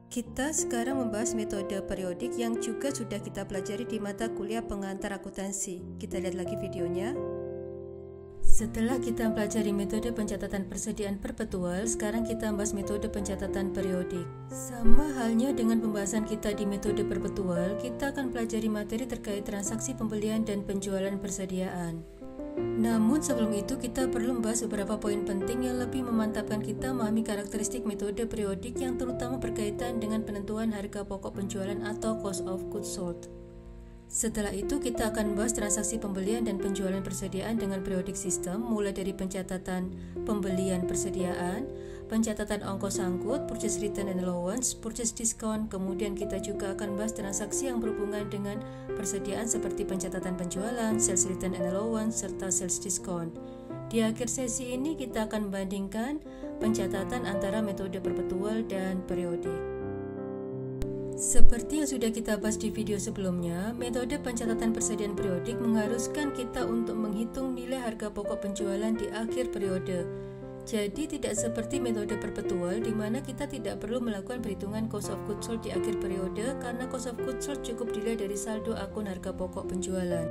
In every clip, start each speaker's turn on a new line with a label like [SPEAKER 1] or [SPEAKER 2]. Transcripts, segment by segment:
[SPEAKER 1] Kita sekarang membahas metode periodik yang juga sudah kita pelajari di mata kuliah pengantar akuntansi. Kita lihat lagi videonya. Setelah kita pelajari metode pencatatan persediaan perpetual, sekarang kita membahas metode pencatatan periodik. Sama halnya dengan pembahasan kita di metode perpetual, kita akan pelajari materi terkait transaksi pembelian dan penjualan persediaan. Namun sebelum itu kita perlu membahas beberapa poin penting yang lebih memantapkan kita memahami karakteristik metode periodik yang terutama berkaitan dengan penentuan harga pokok penjualan atau cost of goods sold. Setelah itu kita akan membahas transaksi pembelian dan penjualan persediaan dengan periodik sistem, mulai dari pencatatan pembelian persediaan, pencatatan ongkos angkut, purchase return and allowance, purchase discount. Kemudian kita juga akan membahas transaksi yang berhubungan dengan persediaan seperti pencatatan penjualan, sales return and allowance, serta sales discount. Di akhir sesi ini kita akan membandingkan pencatatan antara metode perpetual dan periodik. Seperti yang sudah kita bahas di video sebelumnya, metode pencatatan persediaan periodik mengharuskan kita untuk menghitung nilai harga pokok penjualan di akhir periode. Jadi tidak seperti metode perpetual di mana kita tidak perlu melakukan perhitungan cost of goods sold di akhir periode karena cost of goods sold cukup dilihat dari saldo akun harga pokok penjualan.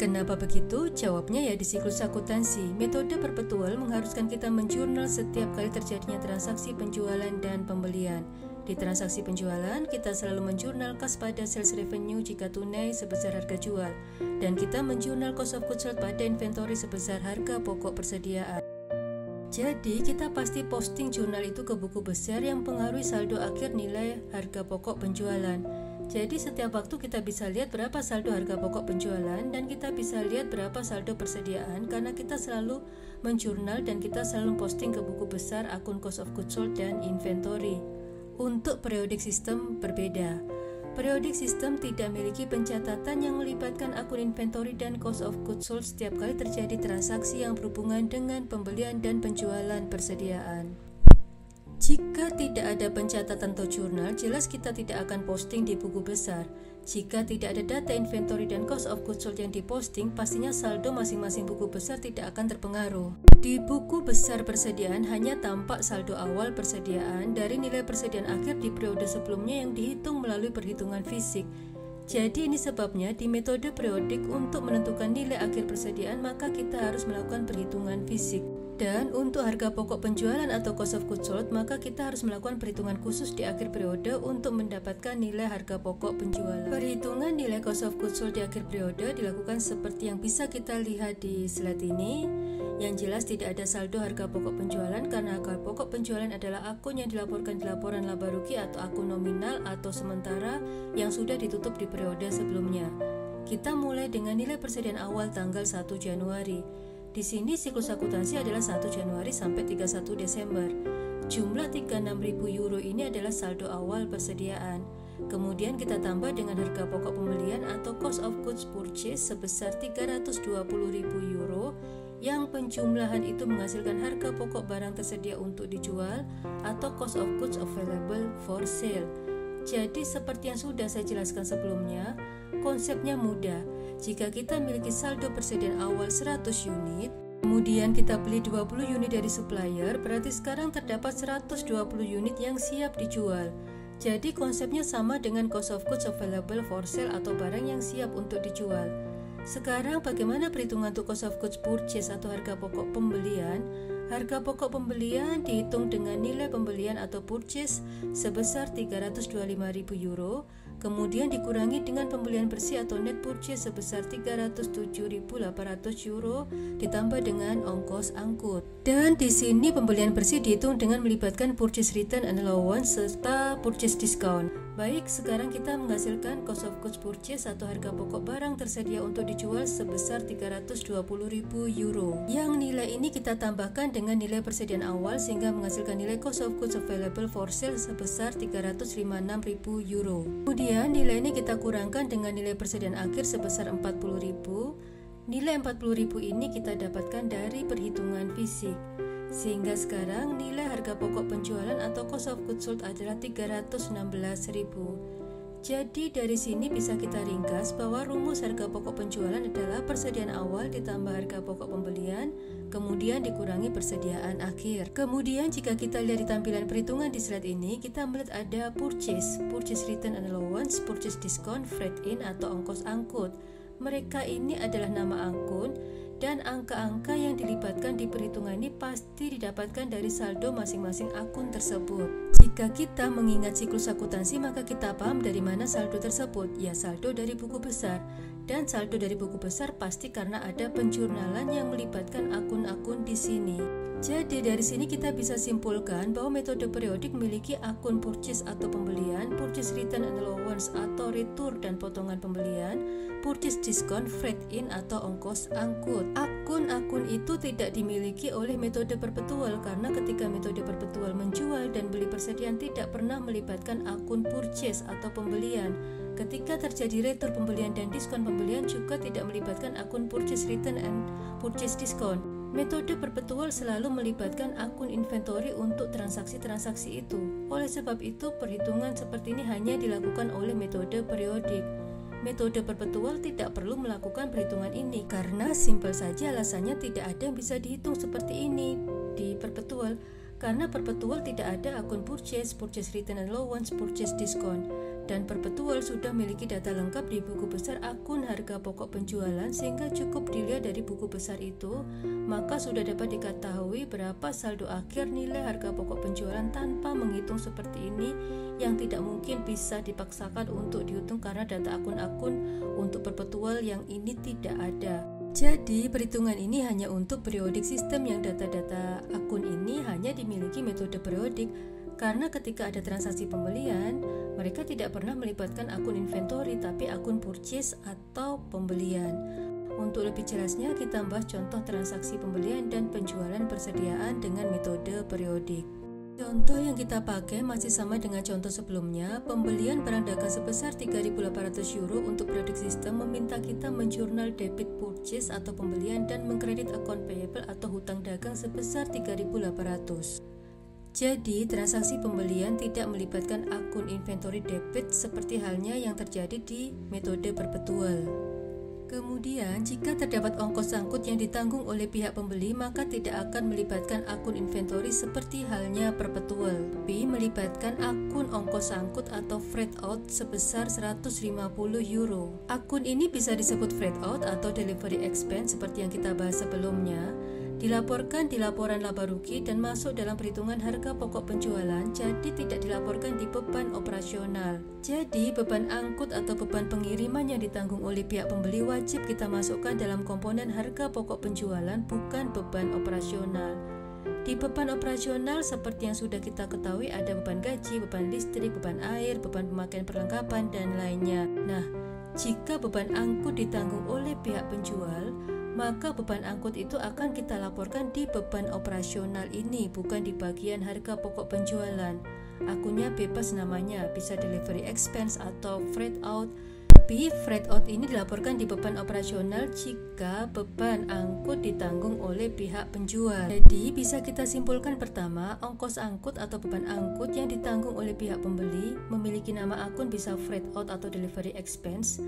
[SPEAKER 1] Kenapa begitu? Jawabnya ya di siklus akuntansi. Metode perpetual mengharuskan kita menjurnal setiap kali terjadinya transaksi penjualan dan pembelian. Di transaksi penjualan, kita selalu menjurnal kas pada sales revenue jika tunai sebesar harga jual, dan kita menjurnal cost of goods sold pada inventory sebesar harga pokok persediaan. Jadi, kita pasti posting jurnal itu ke buku besar yang mempengaruhi saldo akhir nilai harga pokok penjualan. Jadi, setiap waktu kita bisa lihat berapa saldo harga pokok penjualan dan kita bisa lihat berapa saldo persediaan karena kita selalu menjurnal dan kita selalu posting ke buku besar akun cost of goods sold dan inventory. Untuk periodik sistem berbeda. Periodik sistem tidak memiliki pencatatan yang melibatkan akun inventory dan cost of goods sold setiap kali terjadi transaksi yang berhubungan dengan pembelian dan penjualan persediaan. Jika tidak ada pencatatan atau jurnal, jelas kita tidak akan posting di buku besar. Jika tidak ada data inventory dan cost of goods sold yang diposting, pastinya saldo masing-masing buku besar tidak akan terpengaruh. Di buku besar persediaan hanya tampak saldo awal persediaan dari nilai persediaan akhir di periode sebelumnya yang dihitung melalui perhitungan fisik. Jadi ini sebabnya di metode periodik untuk menentukan nilai akhir persediaan maka kita harus melakukan perhitungan fisik. Dan untuk harga pokok penjualan atau cost of goods sold maka kita harus melakukan perhitungan khusus di akhir periode untuk mendapatkan nilai harga pokok penjualan. Perhitungan nilai cost of goods sold di akhir periode dilakukan seperti yang bisa kita lihat di slide ini. Yang jelas tidak ada saldo harga pokok penjualan karena harga pokok penjualan adalah akun yang dilaporkan di laporan laba rugi atau akun nominal atau sementara yang sudah ditutup di periode sebelumnya. Kita mulai dengan nilai persediaan awal tanggal 1 Januari. Di sini siklus akuntansi adalah 1 Januari sampai 31 Desember. Jumlah 36.000 euro ini adalah saldo awal persediaan. Kemudian kita tambah dengan harga pokok pembelian atau cost of goods purchase sebesar 320.000 euro yang penjumlahan itu menghasilkan harga pokok barang tersedia untuk dijual atau cost of goods available for sale. Jadi seperti yang sudah saya jelaskan sebelumnya, konsepnya mudah. Jika kita memiliki saldo persediaan awal 100 unit, kemudian kita beli 20 unit dari supplier, berarti sekarang terdapat 120 unit yang siap dijual. Jadi konsepnya sama dengan cost of goods available for sale atau barang yang siap untuk dijual. Sekarang bagaimana perhitungan untuk cost of goods purchase atau harga pokok pembelian? Harga pokok pembelian dihitung dengan nilai pembelian atau purchase sebesar 325.000 euro, kemudian dikurangi dengan pembelian bersih atau net purchase sebesar 307.800 euro ditambah dengan ongkos angkut. Dan di sini pembelian bersih dihitung dengan melibatkan purchase return and allowance serta purchase discount. Baik, sekarang kita menghasilkan cost of goods purchase atau harga pokok barang tersedia untuk dijual sebesar 320.000 euro. Yang nilai ini kita tambahkan dengan nilai persediaan awal sehingga menghasilkan nilai cost of goods available for sale sebesar 356.000 euro. Kemudian nilai ini kita kurangkan dengan nilai persediaan akhir sebesar 40.000. Nilai 40.000 ini kita dapatkan dari perhitungan fisik. Sehingga sekarang nilai harga pokok penjualan atau cost of goods sold adalah 316.000. Jadi dari sini bisa kita ringkas bahwa rumus harga pokok penjualan adalah persediaan awal ditambah harga pokok pembelian kemudian dikurangi persediaan akhir. Kemudian jika kita lihat di tampilan perhitungan di slide ini, kita melihat ada purchase return and allowance, purchase discount, freight in atau ongkos angkut. Mereka ini adalah nama akun dan angka-angka yang dilibatkan di perhitungan ini pasti didapatkan dari saldo masing-masing akun tersebut. Jika kita mengingat siklus akuntansi, maka kita paham dari mana saldo tersebut. Ya, saldo dari buku besar. Dan saldo dari buku besar pasti karena ada penjurnalan yang melibatkan akun-akun di sini. Jadi dari sini kita bisa simpulkan bahwa metode periodik memiliki akun purchase atau pembelian, purchase return and allowance atau retur dan potongan pembelian, purchase discount, freight in atau ongkos angkut. Akun-akun itu tidak dimiliki oleh metode perpetual karena ketika metode perpetual menjual dan beli persediaan tidak pernah melibatkan akun purchase atau pembelian. Ketika terjadi retur pembelian dan diskon pembelian juga tidak melibatkan akun purchase return and purchase discount. Metode perpetual selalu melibatkan akun inventory untuk transaksi-transaksi itu. Oleh sebab itu, perhitungan seperti ini hanya dilakukan oleh metode periodik. Metode perpetual tidak perlu melakukan perhitungan ini karena simpel saja alasannya tidak ada yang bisa dihitung seperti ini di perpetual. Karena perpetual tidak ada akun purchase return and allowance, purchase discount. Dan perpetual sudah memiliki data lengkap di buku besar akun harga pokok penjualan sehingga cukup dilihat dari buku besar itu, maka sudah dapat diketahui berapa saldo akhir nilai harga pokok penjualan tanpa menghitung seperti ini yang tidak mungkin bisa dipaksakan untuk dihitung karena data akun-akun untuk perpetual yang ini tidak ada. Jadi perhitungan ini hanya untuk periodik sistem yang data-data akun ini hanya dimiliki metode periodik karena ketika ada transaksi pembelian, mereka tidak pernah melibatkan akun inventory tapi akun purchase atau pembelian. Untuk lebih jelasnya kita bahas contoh transaksi pembelian dan penjualan persediaan dengan metode periodik. Contoh yang kita pakai masih sama dengan contoh sebelumnya. Pembelian barang dagang sebesar 3.800 euro untuk periodik sistem meminta kita menjurnal debit purchase atau pembelian dan mengkredit account payable atau hutang dagang sebesar 3.800. Jadi, transaksi pembelian tidak melibatkan akun inventory debit seperti halnya yang terjadi di metode perpetual. Kemudian, jika terdapat ongkos angkut yang ditanggung oleh pihak pembeli, maka tidak akan melibatkan akun inventory seperti halnya perpetual, tapi melibatkan akun ongkos angkut atau freight out sebesar 150 euro. Akun ini bisa disebut freight out atau delivery expense seperti yang kita bahas sebelumnya. Dilaporkan di laporan laba rugi dan masuk dalam perhitungan harga pokok penjualan, jadi tidak dilaporkan di beban operasional. Jadi beban angkut atau beban pengiriman yang ditanggung oleh pihak pembeli wajib kita masukkan dalam komponen harga pokok penjualan, bukan beban operasional. Di beban operasional seperti yang sudah kita ketahui ada beban gaji, beban listrik, beban air, beban pemakaian perlengkapan, dan lainnya. Nah, jika beban angkut ditanggung oleh pihak penjual, maka beban angkut itu akan kita laporkan di beban operasional ini, bukan di bagian harga pokok penjualan. Akunnya bebas namanya, bisa delivery expense atau freight out. Tapi freight out ini dilaporkan di beban operasional jika beban angkut ditanggung oleh pihak penjual. Jadi bisa kita simpulkan pertama, ongkos angkut atau beban angkut yang ditanggung oleh pihak pembeli memiliki nama akun bisa freight out atau delivery expense.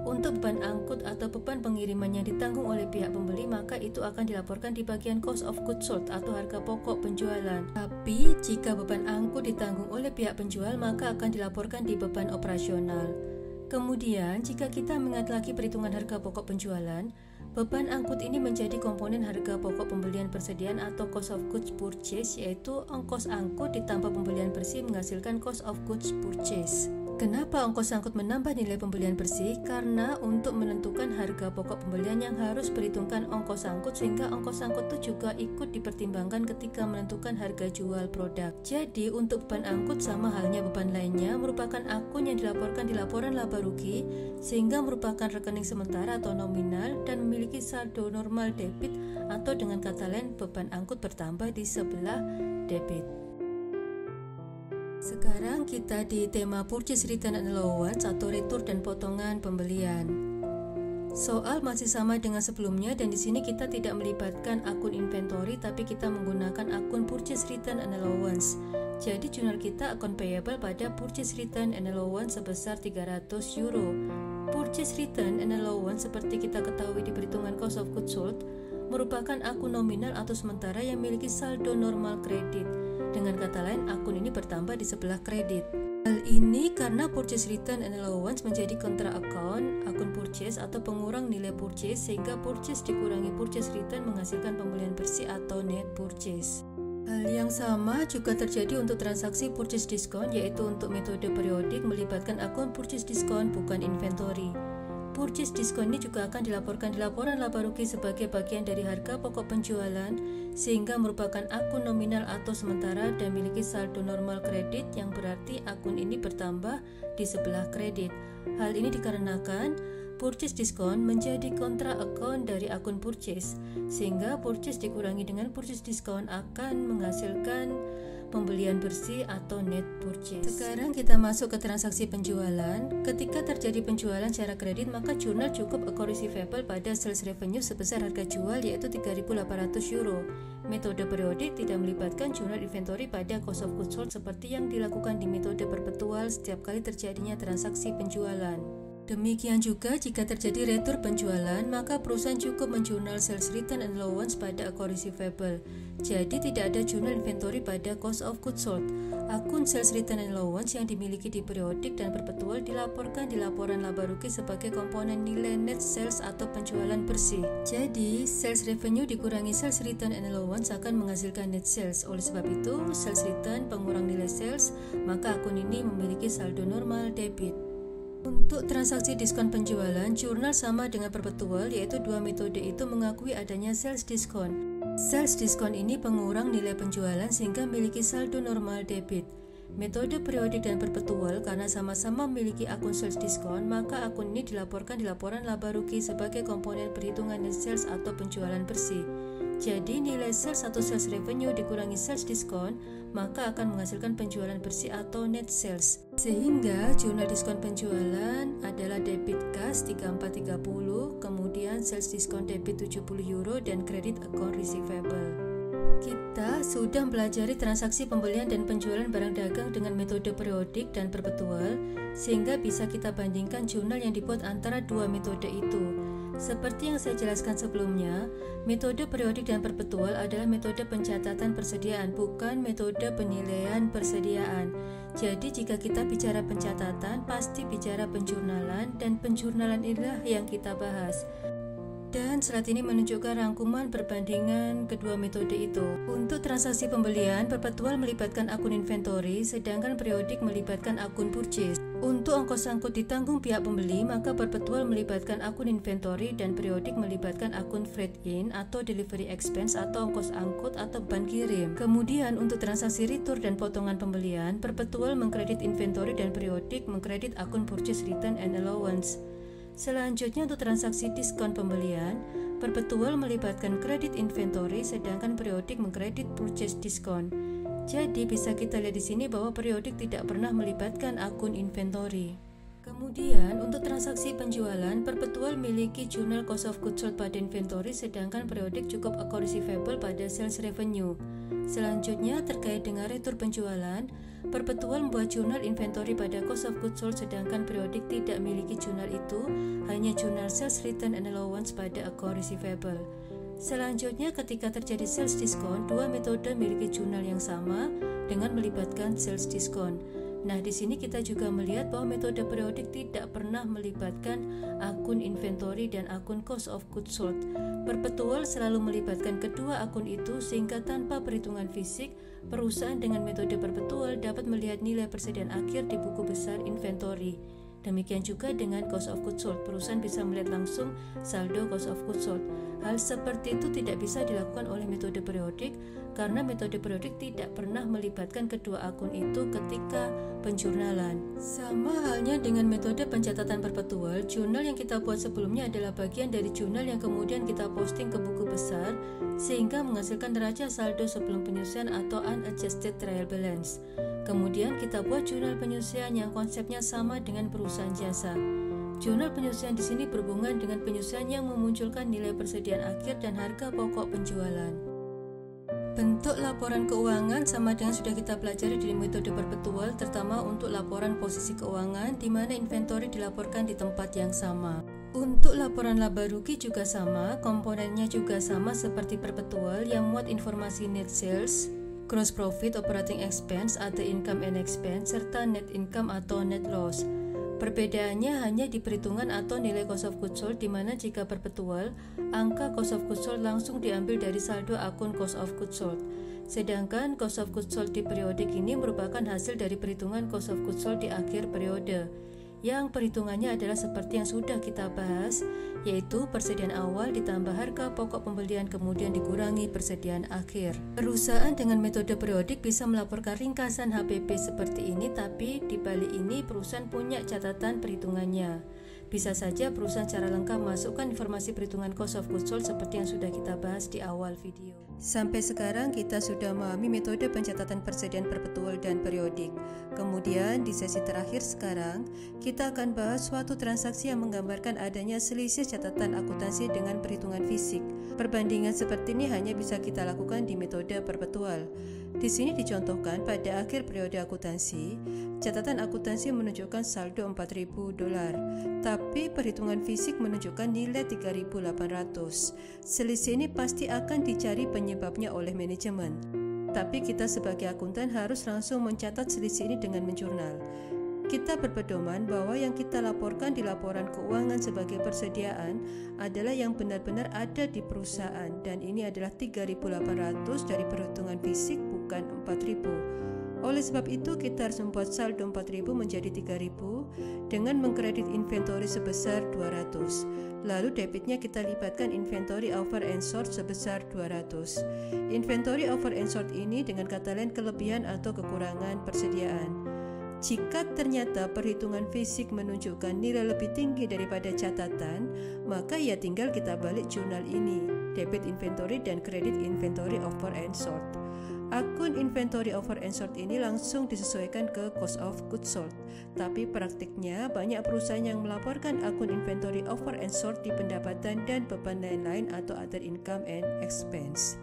[SPEAKER 1] Untuk beban angkut atau beban pengiriman yang ditanggung oleh pihak pembeli, maka itu akan dilaporkan di bagian cost of goods sold atau harga pokok penjualan. Tapi jika beban angkut ditanggung oleh pihak penjual, maka akan dilaporkan di beban operasional. Kemudian, jika kita mengingat lagi perhitungan harga pokok penjualan, beban angkut ini menjadi komponen harga pokok pembelian persediaan atau cost of goods purchase, yaitu ongkos angkut ditambah pembelian bersih menghasilkan cost of goods purchase. Kenapa ongkos angkut menambah nilai pembelian bersih? Karena untuk menentukan harga pokok pembelian yang harus perhitungkan ongkos angkut, sehingga ongkos angkut itu juga ikut dipertimbangkan ketika menentukan harga jual produk. Jadi untuk beban angkut sama halnya beban lainnya merupakan akun yang dilaporkan di laporan laba rugi, sehingga merupakan rekening sementara atau nominal dan memiliki saldo normal debit, atau dengan kata lain beban angkut bertambah di sebelah debit. Sekarang kita di tema purchase return and allowance atau retur dan potongan pembelian. Soal masih sama dengan sebelumnya dan di sini kita tidak melibatkan akun inventory tapi kita menggunakan akun purchase return and allowance. Jadi jurnal kita akun payable pada purchase return and allowance sebesar 300 euro. Purchase return and allowance seperti kita ketahui di perhitungan cost of goods sold merupakan akun nominal atau sementara yang memiliki saldo normal kredit. Dengan kata lain, akun ini bertambah di sebelah kredit. Hal ini karena purchase return and allowance menjadi kontra account, akun purchase atau pengurang nilai purchase, sehingga purchase dikurangi purchase return menghasilkan pembelian bersih atau net purchase. Hal yang sama juga terjadi untuk transaksi purchase discount, yaitu untuk metode periodik melibatkan akun purchase discount bukan inventory. Purchase discount ini juga akan dilaporkan di laporan laba rugi sebagai bagian dari harga pokok penjualan, sehingga merupakan akun nominal atau sementara dan memiliki saldo normal kredit, yang berarti akun ini bertambah di sebelah kredit. Hal ini dikarenakan purchase discount menjadi kontra account dari akun purchase, sehingga purchase dikurangi dengan purchase discount akan menghasilkan pembelian bersih atau net purchase. Sekarang kita masuk ke transaksi penjualan. Ketika terjadi penjualan secara kredit, maka jurnal cukup account receivable pada sales revenue sebesar harga jual, yaitu 3.800 euro. Metode periodik tidak melibatkan jurnal inventory pada cost of goods sold seperti yang dilakukan di metode perpetual setiap kali terjadinya transaksi penjualan. Demikian juga jika terjadi retur penjualan, maka perusahaan cukup menjurnal sales return and allowance pada account receivable. Jadi tidak ada jurnal inventory pada cost of goods sold. Akun sales return and allowance yang dimiliki di periodik dan perpetual dilaporkan di laporan laba rugi sebagai komponen nilai net sales atau penjualan bersih. Jadi sales revenue dikurangi sales return and allowance akan menghasilkan net sales. Oleh sebab itu, sales return pengurang nilai sales, maka akun ini memiliki saldo normal debit. Untuk transaksi diskon penjualan, jurnal sama dengan perpetual, yaitu dua metode itu mengakui adanya sales diskon. Sales diskon ini pengurang nilai penjualan sehingga memiliki saldo normal debit. Metode periodik dan perpetual karena sama-sama memiliki akun sales diskon, maka akun ini dilaporkan di laporan laba rugi sebagai komponen perhitungan net sales atau penjualan bersih. Jadi nilai sales atau sales revenue dikurangi sales diskon, maka akan menghasilkan penjualan bersih atau net sales. Sehingga jurnal diskon penjualan adalah debit cash 3430, kemudian sales diskon debit 70 euro dan kredit account receivable. Kita sudah mempelajari transaksi pembelian dan penjualan barang dagang dengan metode periodik dan perpetual, sehingga bisa kita bandingkan jurnal yang dibuat antara dua metode itu. Seperti yang saya jelaskan sebelumnya, metode periodik dan perpetual adalah metode pencatatan persediaan, bukan metode penilaian persediaan. Jadi jika kita bicara pencatatan, pasti bicara penjurnalan, dan penjurnalan inilah yang kita bahas. Dan slide ini menunjukkan rangkuman perbandingan kedua metode itu. Untuk transaksi pembelian, perpetual melibatkan akun inventory, sedangkan periodik melibatkan akun purchase. Untuk ongkos angkut ditanggung pihak pembeli, maka perpetual melibatkan akun inventory dan periodik melibatkan akun freight in atau delivery expense atau ongkos angkut atau beban kirim. Kemudian untuk transaksi retur dan potongan pembelian, perpetual mengkredit inventory dan periodik mengkredit akun purchase return and allowance. Selanjutnya untuk transaksi diskon pembelian, perpetual melibatkan kredit inventory sedangkan periodik mengkredit purchase diskon. Jadi bisa kita lihat di sini bahwa periodik tidak pernah melibatkan akun inventory. Kemudian untuk transaksi penjualan, perpetual memiliki jurnal cost of goods sold pada inventory sedangkan periodik cukup account receivable pada sales revenue. Selanjutnya terkait dengan retur penjualan, perpetual membuat jurnal inventory pada cost of goods sold sedangkan periodik tidak memiliki jurnal itu, hanya jurnal sales return and allowance pada account receivable. Selanjutnya ketika terjadi sales diskon, dua metode memiliki jurnal yang sama dengan melibatkan sales diskon. Nah, di sini kita juga melihat bahwa metode periodik tidak pernah melibatkan akun inventory dan akun cost of goods sold. Perpetual selalu melibatkan kedua akun itu sehingga tanpa perhitungan fisik, perusahaan dengan metode perpetual dapat melihat nilai persediaan akhir di buku besar inventory. Demikian juga dengan cost of goods sold, perusahaan bisa melihat langsung saldo cost of goods sold. Hal seperti itu tidak bisa dilakukan oleh metode periodik karena metode periodik tidak pernah melibatkan kedua akun itu ketika penjurnalan. Sama halnya dengan metode pencatatan perpetual, jurnal yang kita buat sebelumnya adalah bagian dari jurnal yang kemudian kita posting ke buku besar sehingga menghasilkan neraca saldo sebelum penyusian atau unadjusted trial balance. Kemudian kita buat jurnal penyusian yang konsepnya sama dengan perusahaan jasa. Jurnal penyusian di sini berhubungan dengan penyusian yang memunculkan nilai persediaan akhir dan harga pokok penjualan. Bentuk laporan keuangan sama dengan sudah kita pelajari di metode perpetual, terutama untuk laporan posisi keuangan di mana inventory dilaporkan di tempat yang sama. Untuk laporan laba rugi juga sama, komponennya juga sama seperti perpetual yang muat informasi net sales, gross profit, operating expense, other income and expense, serta net income atau net loss. Perbedaannya hanya di perhitungan atau nilai cost of goods sold, di mana jika perpetual, angka cost of goods sold langsung diambil dari saldo akun cost of goods sold. Sedangkan cost of goods sold di periodik ini merupakan hasil dari perhitungan cost of goods sold di akhir periode, yang perhitungannya adalah seperti yang sudah kita bahas, yaitu persediaan awal ditambah harga pokok pembelian kemudian dikurangi persediaan akhir. Perusahaan dengan metode periodik bisa melaporkan ringkasan HPP seperti ini, tapi di balik ini perusahaan punya catatan perhitungannya. Bisa saja perusahaan secara lengkap masukkan informasi perhitungan cost of goods sold seperti yang sudah kita bahas di awal video. Sampai sekarang kita sudah memahami metode pencatatan persediaan perpetual dan periodik. Kemudian di sesi terakhir sekarang, kita akan bahas suatu transaksi yang menggambarkan adanya selisih catatan akuntansi dengan perhitungan fisik. Perbandingan seperti ini hanya bisa kita lakukan di metode perpetual. Di sini dicontohkan pada akhir periode akuntansi, catatan akuntansi menunjukkan saldo $4.000, tapi perhitungan fisik menunjukkan nilai 3.800. Selisih ini pasti akan dicari penyebabnya oleh manajemen. Tapi kita sebagai akuntan harus langsung mencatat selisih ini dengan menjurnal. Kita berpedoman bahwa yang kita laporkan di laporan keuangan sebagai persediaan adalah yang benar-benar ada di perusahaan, dan ini adalah 3.800 dari perhitungan fisik, bukan 4.000. Oleh sebab itu kita harus membuat saldo 4.000 menjadi 3.000 dengan mengkredit inventory sebesar 200. Lalu debitnya kita libatkan inventory over and short sebesar 200. Inventory over and short ini dengan kata lain kelebihan atau kekurangan persediaan. Jika ternyata perhitungan fisik menunjukkan nilai lebih tinggi daripada catatan, maka ya tinggal kita balik jurnal ini, debit inventory dan kredit inventory over and short. Akun inventory over and short ini langsung disesuaikan ke cost of goods sold. Tapi praktiknya banyak perusahaan yang melaporkan akun inventory over and short di pendapatan dan beban lain-lain atau other income and expense.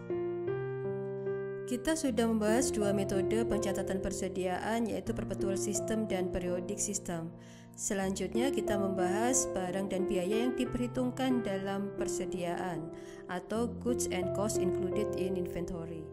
[SPEAKER 1] Kita sudah membahas dua metode pencatatan persediaan, yaitu perpetual system dan periodic system. Selanjutnya kita membahas barang dan biaya yang diperhitungkan dalam persediaan atau goods and costs included in inventory.